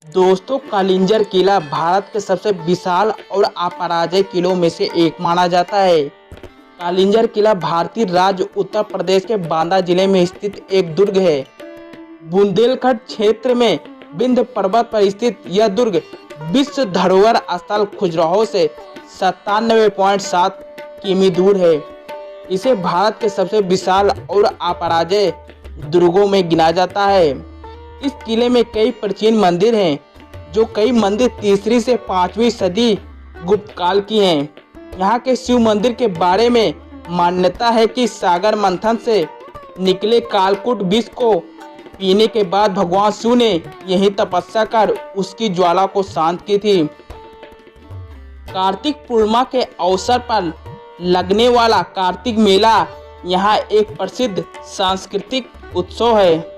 दोस्तों, कालिंजर किला भारत के सबसे विशाल और अपराजय किलों में से एक माना जाता है। कालिंजर किला भारतीय राज्य उत्तर प्रदेश के बांदा जिले में स्थित एक दुर्ग है। बुंदेलखंड क्षेत्र में विंध्य पर्वत पर स्थित यह दुर्ग विश्व धरोहर स्थल खजुराहो से 97.7 किमी दूर है। इसे भारत के सबसे विशाल और अपराजय दुर्गों में गिना जाता है। इस किले में कई प्राचीन मंदिर हैं, जो कई मंदिर 3वीं से 5वीं सदी गुप्त काल की हैं। यहाँ के शिव मंदिर के बारे में मान्यता है कि सागर मंथन से निकले कालकूट विष को पीने के बाद भगवान शिव ने यही तपस्या कर उसकी ज्वाला को शांत की थी। कार्तिक पूर्णिमा के अवसर पर लगने वाला कार्तिक मेला यहाँ एक प्रसिद्ध सांस्कृतिक उत्सव है।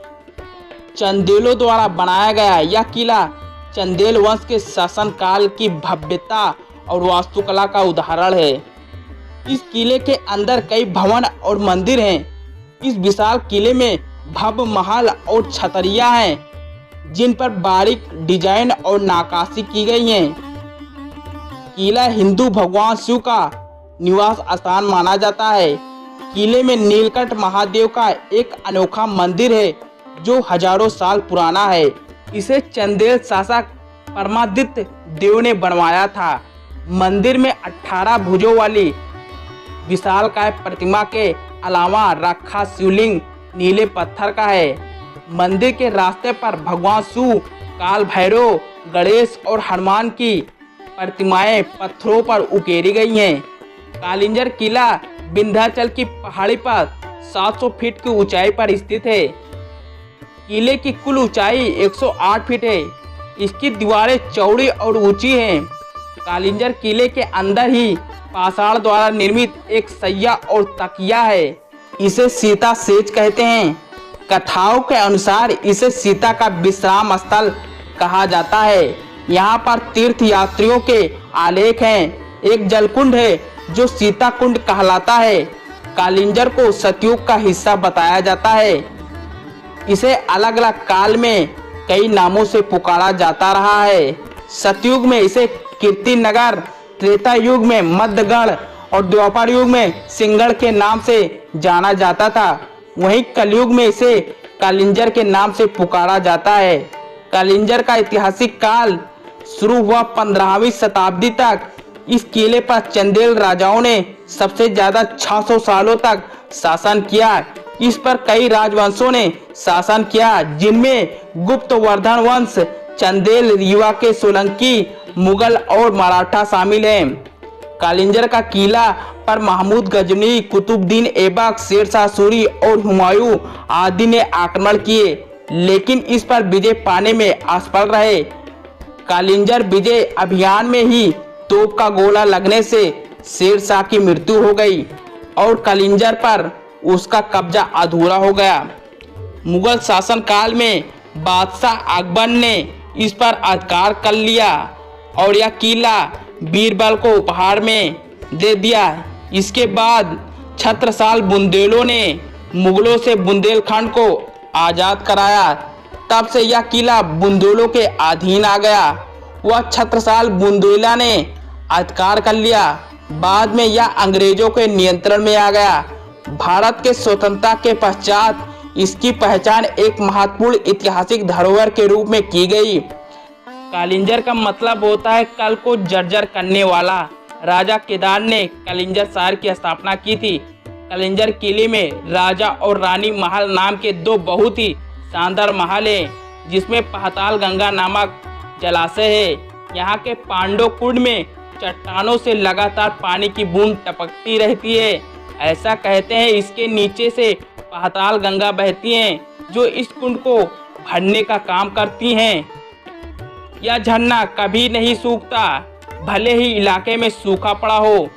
चंदेलों द्वारा बनाया गया यह किला चंदेल वंश के शासनकाल की भव्यता और वास्तुकला का उदाहरण है। इस किले के अंदर कई भवन और मंदिर हैं। इस विशाल किले में भव्य महल और छतरियां हैं, जिन पर बारीक डिजाइन और नक्काशी की गई है। किला हिंदू भगवान शिव का निवास स्थान माना जाता है। किले में नीलकंठ महादेव का एक अनोखा मंदिर है, जो हजारों साल पुराना है। इसे चंदेल शासक परमादित्य देव ने बनवाया था। मंदिर में 18 भुजों वाली विशालकाय प्रतिमा के अलावा रखा शिवलिंग नीले पत्थर का है। मंदिर के रास्ते पर भगवान शिव, काल भैरव, गणेश और हनुमान की प्रतिमाएं पत्थरों पर उकेरी गई हैं। कालिंजर किला विंध्याचल की पहाड़ी पर 700 फीट की ऊंचाई पर स्थित है। किले की कुल ऊंचाई 108 फीट है। इसकी दीवारें चौड़ी और ऊंची हैं। कालिंजर किले के अंदर ही पाषाण द्वारा निर्मित एक सैया और तकिया है। इसे सीता सेज कहते हैं। कथाओं के अनुसार इसे सीता का विश्राम स्थल कहा जाता है। यहाँ पर तीर्थ यात्रियों के आलेख हैं। एक जलकुंड है जो सीता कुंड कहलाता है। कालिंजर को सतयुग का हिस्सा बताया जाता है। इसे अलग अलग काल में कई नामों से पुकारा जाता रहा है। सतयुग में इसे कीर्ति नगर, त्रेता युग में मध्यगढ़ और द्वापर युग में सिंहगढ़ के नाम से जाना जाता था। वहीं कलयुग में इसे कालिंजर के नाम से पुकारा जाता है। कालिंजर का ऐतिहासिक काल शुरू हुआ 15वीं शताब्दी तक। इस किले पर चंदेल राजाओं ने सबसे ज्यादा 600 सालों तक शासन किया। इस पर कई राजवंशों ने शासन किया, जिनमें गुप्तवर्धन वंश, चंदेल, रीवा के सोलंकी, मुगल और मराठा शामिल हैं। कालिंजर का किला पर महमूद गजनी, कुतुबुद्दीन ऐबक, शेरशाह सूरी और हुमायूं आदि ने आक्रमण किए, लेकिन इस पर विजय पाने में असफल रहे। कालिंजर विजय अभियान में ही तोप का गोला लगने से शेरशाह की मृत्यु हो गई और कालिंजर पर उसका कब्जा अधूरा हो गया। मुगल शासनकाल में बादशाह अकबर ने इस पर अधिकार कर लिया और यह किला बीरबल को उपहार में दे दिया। इसके बाद छत्रसाल बुंदेलों ने मुगलों से बुंदेलखंड को आज़ाद कराया। तब से यह किला बुंदेलों के अधीन आ गया। वह छत्रसाल बुंदेला ने अधिकार कर लिया। बाद में यह अंग्रेजों के नियंत्रण में आ गया। भारत के स्वतंत्रता के पश्चात इसकी पहचान एक महत्वपूर्ण ऐतिहासिक धरोहर के रूप में की गई। कालिंजर का मतलब होता है कल को जर्जर करने वाला। राजा केदार ने कालिंजर शहर की स्थापना की थी। कालिंजर किले में राजा और रानी महल नाम के 2 बहुत ही शानदार महल हैं, जिसमें पाताल गंगा नामक जलाशय है। यहाँ के पांडव कुंड में चट्टानों से लगातार पानी की बूंद टपकती रहती है। ऐसा कहते हैं इसके नीचे से पाताल गंगा बहती हैं, जो इस कुंड को भरने का काम करती हैं। यह झरना कभी नहीं सूखता, भले ही इलाके में सूखा पड़ा हो,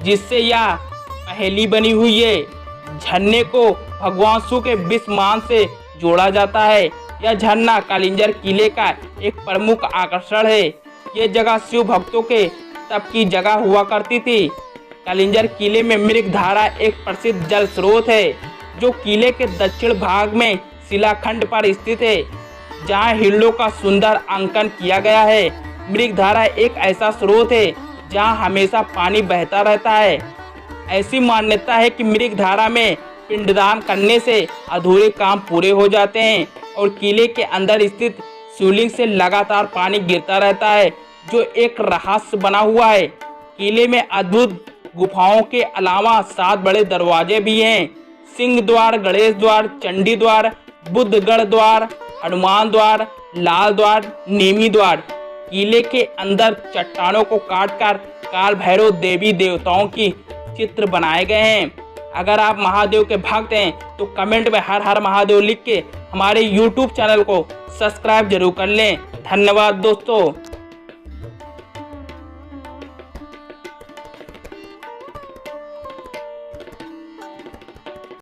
जिससे यह पहेली बनी हुई है। झरने को भगवान शिव के विषमान से जोड़ा जाता है। यह झरना कालिंजर किले का एक प्रमुख आकर्षण है। ये जगह शिव भक्तों के तप की जगह हुआ करती थी। कालिंजर किले में मृगधारा एक प्रसिद्ध जल स्रोत है, जो किले के दक्षिण भाग में शिलाखंड पर स्थित है। जहां हिरणों का सुंदर अंकन किया गया है। मृगधारा एक ऐसा स्रोत है जहां हमेशा पानी बहता रहता है। ऐसी मान्यता है कि मृगधारा में पिंडदान करने से अधूरे काम पूरे हो जाते हैं और किले के अंदर स्थित शिवलिंग से लगातार पानी गिरता रहता है, जो एक रहस्य बना हुआ है। किले में अद्भुत गुफाओं के अलावा 7 बड़े दरवाजे भी हैं। सिंह द्वार, गणेश द्वार, चंडी द्वार, बुद्धगढ़ द्वार, हनुमान द्वार, लाल द्वार, नेमी द्वार। किले के अंदर चट्टानों को काटकर काल भैरव देवी देवताओं की चित्र बनाए गए हैं। अगर आप महादेव के भक्त हैं तो कमेंट में हर हर महादेव लिख के हमारे YouTube चैनल को सब्सक्राइब जरूर कर लें। धन्यवाद दोस्तों।